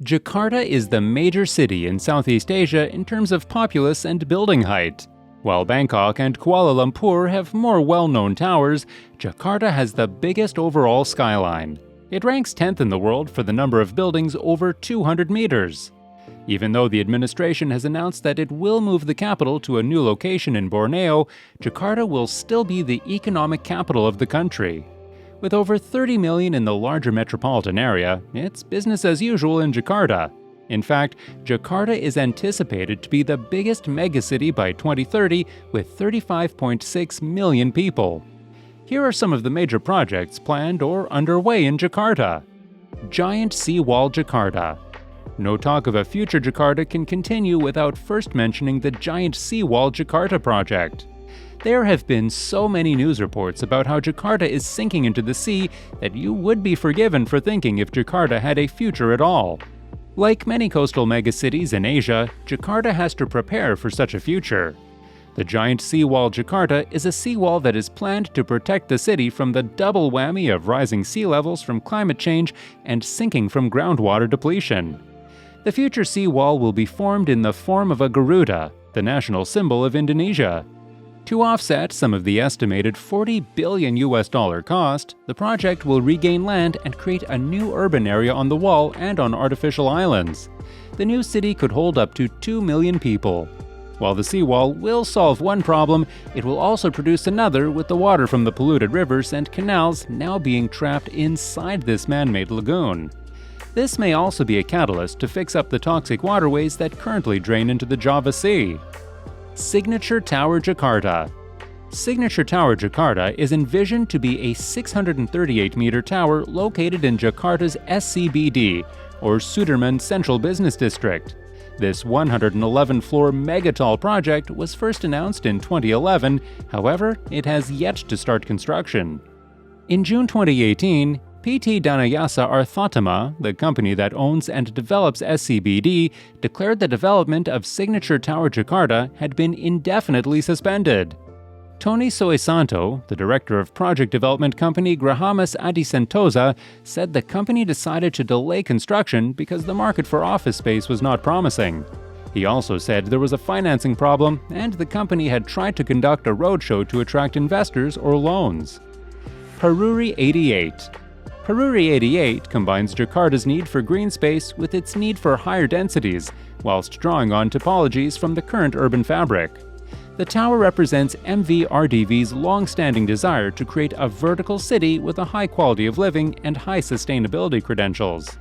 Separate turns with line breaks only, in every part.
Jakarta is the major city in Southeast Asia in terms of populace and building height. While Bangkok and Kuala Lumpur have more well-known towers, Jakarta has the biggest overall skyline. It ranks 10th in the world for the number of buildings over 200 meters. Even though the administration has announced that it will move the capital to a new location in Borneo, Jakarta will still be the economic capital of the country. With over 30 million in the larger metropolitan area, it's business as usual in Jakarta. In fact, Jakarta is anticipated to be the biggest megacity by 2030 with 35.6 million people. Here are some of the major projects planned or underway in Jakarta. Giant Seawall Jakarta. No talk of a future Jakarta can continue without first mentioning the Giant Seawall Jakarta project. There have been so many news reports about how Jakarta is sinking into the sea that you would be forgiven for thinking if Jakarta had a future at all. Like many coastal megacities in Asia, Jakarta has to prepare for such a future. The Giant Seawall Jakarta is a seawall that is planned to protect the city from the double whammy of rising sea levels from climate change and sinking from groundwater depletion. The future seawall will be formed in the form of a Garuda, the national symbol of Indonesia. To offset some of the estimated $40 billion cost, the project will regain land and create a new urban area on the wall and on artificial islands. The new city could hold up to 2 million people. While the seawall will solve one problem, it will also produce another with the water from the polluted rivers and canals now being trapped inside this man-made lagoon. This may also be a catalyst to fix up the toxic waterways that currently drain into the Java Sea. Signature Tower Jakarta. Signature Tower Jakarta is envisioned to be a 638-meter tower located in Jakarta's SCBD, or Sudirman Central Business District. This 111-floor megatall project was first announced in 2011, however, it has yet to start construction. In June 2018, PT Danayasa Arthatama, the company that owns and develops SCBD, declared the development of Signature Tower Jakarta had been indefinitely suspended. Tony Soesanto, the director of project development company Grahamas Adi Sentosa, said the company decided to delay construction because the market for office space was not promising. He also said there was a financing problem and the company had tried to conduct a roadshow to attract investors or loans. Peruri 88. Peruri 88 combines Jakarta's need for green space with its need for higher densities, whilst drawing on topologies from the current urban fabric. The tower represents MVRDV's long-standing desire to create a vertical city with a high quality of living and high sustainability credentials.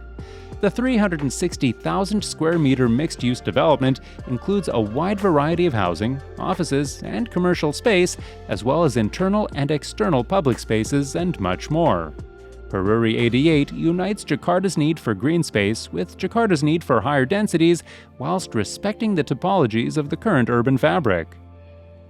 The 360,000 square meter mixed-use development includes a wide variety of housing, offices, and commercial space, as well as internal and external public spaces and much more. Peruri 88 unites Jakarta's need for green space with Jakarta's need for higher densities whilst respecting the topologies of the current urban fabric.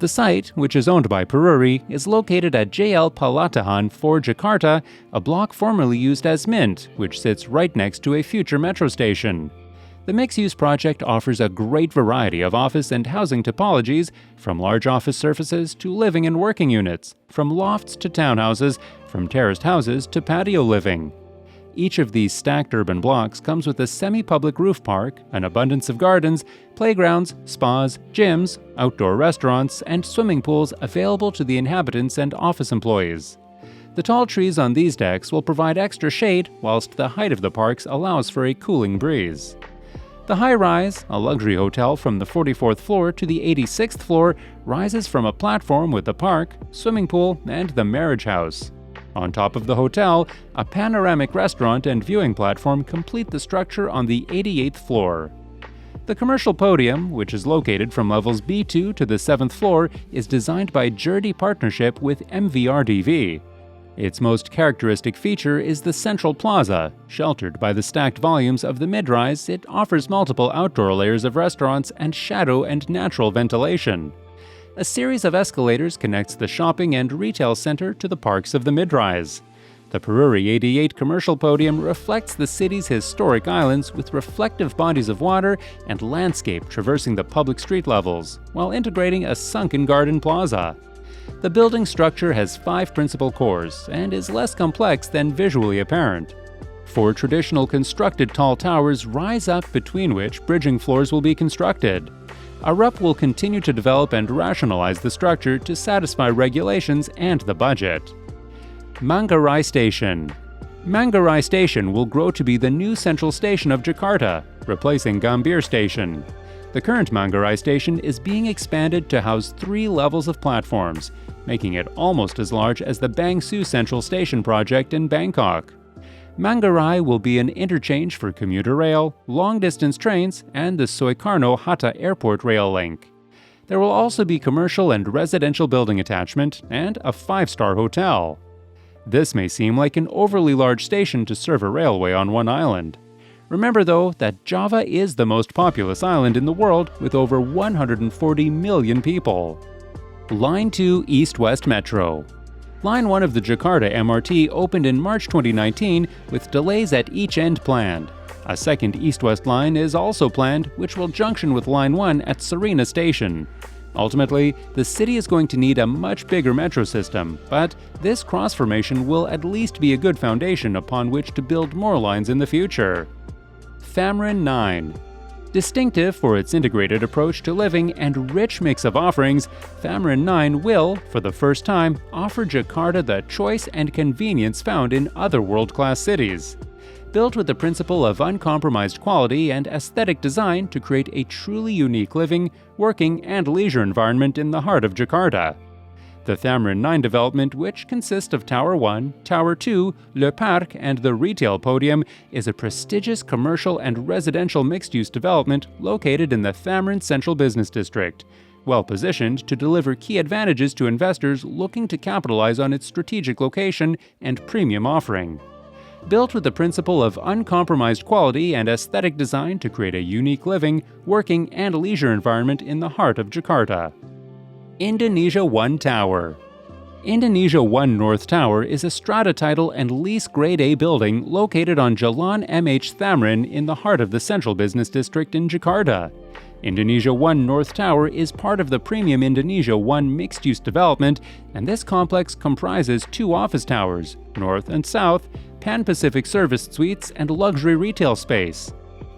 The site, which is owned by Peruri, is located at JL Palatahan 4 Jakarta, a block formerly used as Mint, which sits right next to a future metro station. The mixed-use project offers a great variety of office and housing topologies, from large office surfaces to living and working units, from lofts to townhouses, from terraced houses to patio living. Each of these stacked urban blocks comes with a semi-public roof park, an abundance of gardens, playgrounds, spas, gyms, outdoor restaurants, and swimming pools available to the inhabitants and office employees. The tall trees on these decks will provide extra shade, whilst the height of the parks allows for a cooling breeze. The high-rise, a luxury hotel from the 44th floor to the 86th floor, rises from a platform with a park, swimming pool, and the marriage house. On top of the hotel, a panoramic restaurant and viewing platform complete the structure on the 88th floor. The commercial podium, which is located from levels B2 to the 7th floor, is designed by Jurdy Partnership with MVRDV. Its most characteristic feature is the central plaza. Sheltered by the stacked volumes of the mid-rise, it offers multiple outdoor layers of restaurants and shadow and natural ventilation. A series of escalators connects the shopping and retail center to the parks of the mid-rise. The Peruri 88 commercial podium reflects the city's historic islands with reflective bodies of water and landscape traversing the public street levels, while integrating a sunken garden plaza. The building structure has 5 principal cores and is less complex than visually apparent. 4 traditional constructed tall towers rise up, between which bridging floors will be constructed. Arup will continue to develop and rationalize the structure to satisfy regulations and the budget. Mangarai Station. Mangarai Station will grow to be the new central station of Jakarta, replacing Gambir Station. The current Mangarai Station is being expanded to house 3 levels of platforms, making it almost as large as the Bang Sue Central Station project in Bangkok. Mangarai will be an interchange for commuter rail, long-distance trains, and the Soekarno-Hatta Airport rail link. There will also be commercial and residential building attachment and a 5-star hotel. This may seem like an overly large station to serve a railway on one island. Remember, though, that Java is the most populous island in the world with over 140 million people. Line 2 East-West Metro. Line 1 of the Jakarta MRT opened in March 2019 with delays at each end planned. A second east-west line is also planned, which will junction with Line 1 at Sarina Station. Ultimately, the city is going to need a much bigger metro system, but this cross-formation will at least be a good foundation upon which to build more lines in the future. Thamrin 9. Distinctive for its integrated approach to living and rich mix of offerings, Thamrin 9 will, for the first time, offer Jakarta the choice and convenience found in other world-class cities. Built with the principle of uncompromised quality and aesthetic design to create a truly unique living, working, and leisure environment in the heart of Jakarta. The Thamrin 9 development, which consists of Tower 1, Tower 2, Le Parc, and the retail podium, is a prestigious commercial and residential mixed-use development located in the Thamrin Central Business District, well-positioned to deliver key advantages to investors looking to capitalize on its strategic location and premium offering. Built with the principle of uncompromised quality and aesthetic design to create a unique living, working, and leisure environment in the heart of Jakarta. Indonesia One Tower. Indonesia One North Tower is a strata title and lease Grade A building located on Jalan MH Thamrin in the heart of the Central Business District in Jakarta. Indonesia One North Tower is part of the premium Indonesia One mixed-use development, and this complex comprises 2 office towers, north and south, Pan-Pacific service suites, and luxury retail space.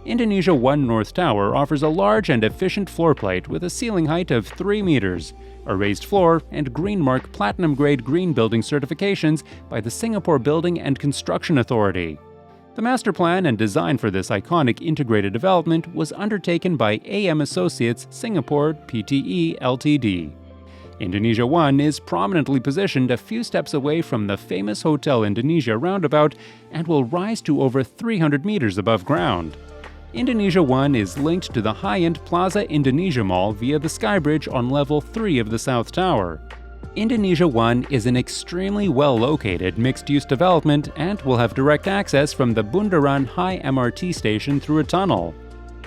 Indonesia One North Tower offers a large and efficient floor plate with a ceiling height of 3 meters, a raised floor, and Green Mark Platinum Grade Green Building certifications by the Singapore Building and Construction Authority. The master plan and design for this iconic integrated development was undertaken by AM Associates Singapore Pte Ltd. Indonesia One is prominently positioned a few steps away from the famous Hotel Indonesia roundabout and will rise to over 300 meters above ground. Indonesia One is linked to the high-end Plaza Indonesia Mall via the skybridge on level 3 of the South Tower. Indonesia One is an extremely well-located mixed-use development and will have direct access from the Bundaran High MRT station through a tunnel.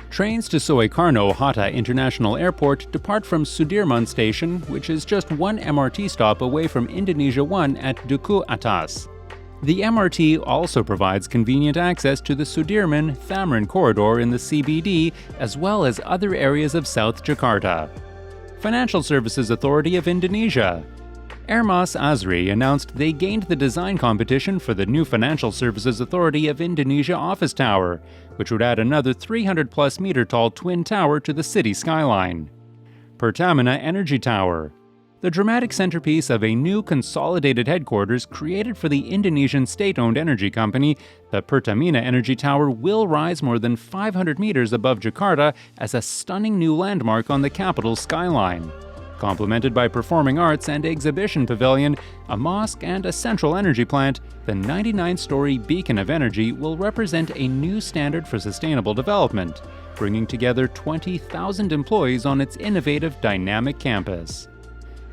Trains to Soekarno-Hatta International Airport depart from Sudirman Station, which is just 1 MRT stop away from Indonesia One at Duku Atas. The MRT also provides convenient access to the Sudirman-Thamrin corridor in the CBD, as well as other areas of South Jakarta. Financial Services Authority of Indonesia. Ermas Azri announced they gained the design competition for the new Financial Services Authority of Indonesia office tower, which would add another 300-plus meter tall twin tower to the city skyline. Pertamina Energy Tower. The dramatic centerpiece of a new consolidated headquarters created for the Indonesian state-owned energy company, the Pertamina Energy Tower will rise more than 500 meters above Jakarta as a stunning new landmark on the capital's skyline. Complemented by performing arts and exhibition pavilion, a mosque, and a central energy plant, the 99-story beacon of energy will represent a new standard for sustainable development, bringing together 20,000 employees on its innovative, dynamic campus.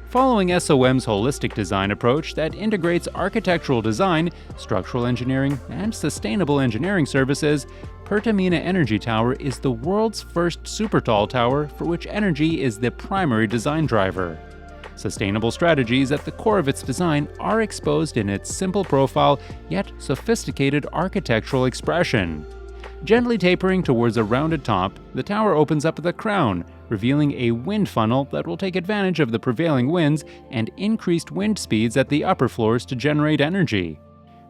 Following SOM's holistic design approach that integrates architectural design, structural engineering, and sustainable engineering services, Pertamina Energy Tower is the world's first super-tall tower for which energy is the primary design driver. Sustainable strategies at the core of its design are exposed in its simple profile yet sophisticated architectural expression. Gently tapering towards a rounded top, the tower opens up at the crown, revealing a wind funnel that will take advantage of the prevailing winds and increased wind speeds at the upper floors to generate energy.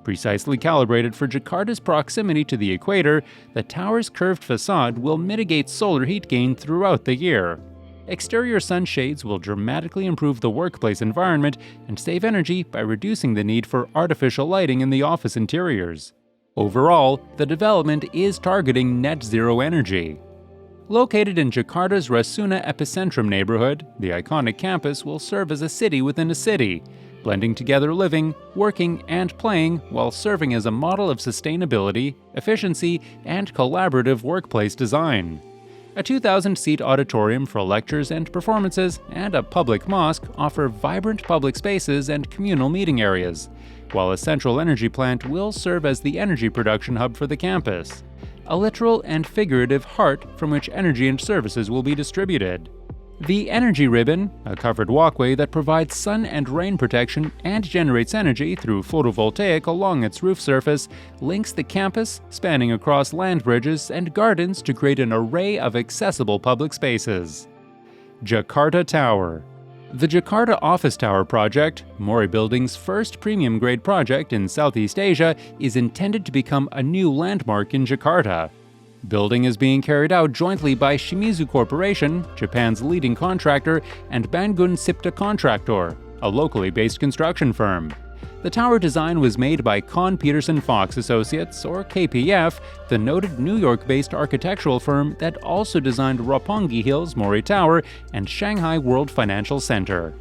Precisely calibrated for Jakarta's proximity to the equator, the tower's curved facade will mitigate solar heat gain throughout the year. Exterior sunshades will dramatically improve the workplace environment and save energy by reducing the need for artificial lighting in the office interiors. Overall, the development is targeting net zero energy. Located in Jakarta's Rasuna Epicentrum neighborhood, the iconic campus will serve as a city within a city, blending together living, working, and playing while serving as a model of sustainability, efficiency, and collaborative workplace design. A 2,000-seat auditorium for lectures and performances and a public mosque offer vibrant public spaces and communal meeting areas, while a central energy plant will serve as the energy production hub for the campus, a literal and figurative heart from which energy and services will be distributed. The Energy Ribbon, a covered walkway that provides sun and rain protection and generates energy through photovoltaic along its roof surface, links the campus, spanning across land bridges and gardens to create an array of accessible public spaces. Jakarta Tower. The Jakarta Office Tower project, Mori Building's first premium-grade project in Southeast Asia, is intended to become a new landmark in Jakarta. Building is being carried out jointly by Shimizu Corporation, Japan's leading contractor, and Bangun Sipta Contractor, a locally based construction firm. The tower design was made by Kohn Peterson Fox Associates, or KPF, the noted New York-based architectural firm that also designed Roppongi Hills Mori Tower and Shanghai World Financial Center.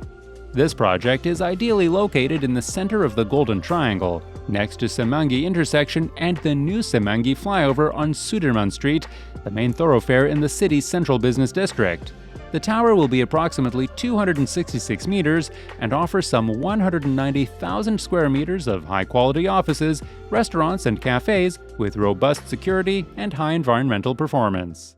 This project is ideally located in the center of the Golden Triangle, next to Semanggi intersection and the new Semanggi flyover on Sudirman Street, the main thoroughfare in the city's central business district. The tower will be approximately 266 meters and offer some 190,000 square meters of high-quality offices, restaurants, and cafes with robust security and high environmental performance.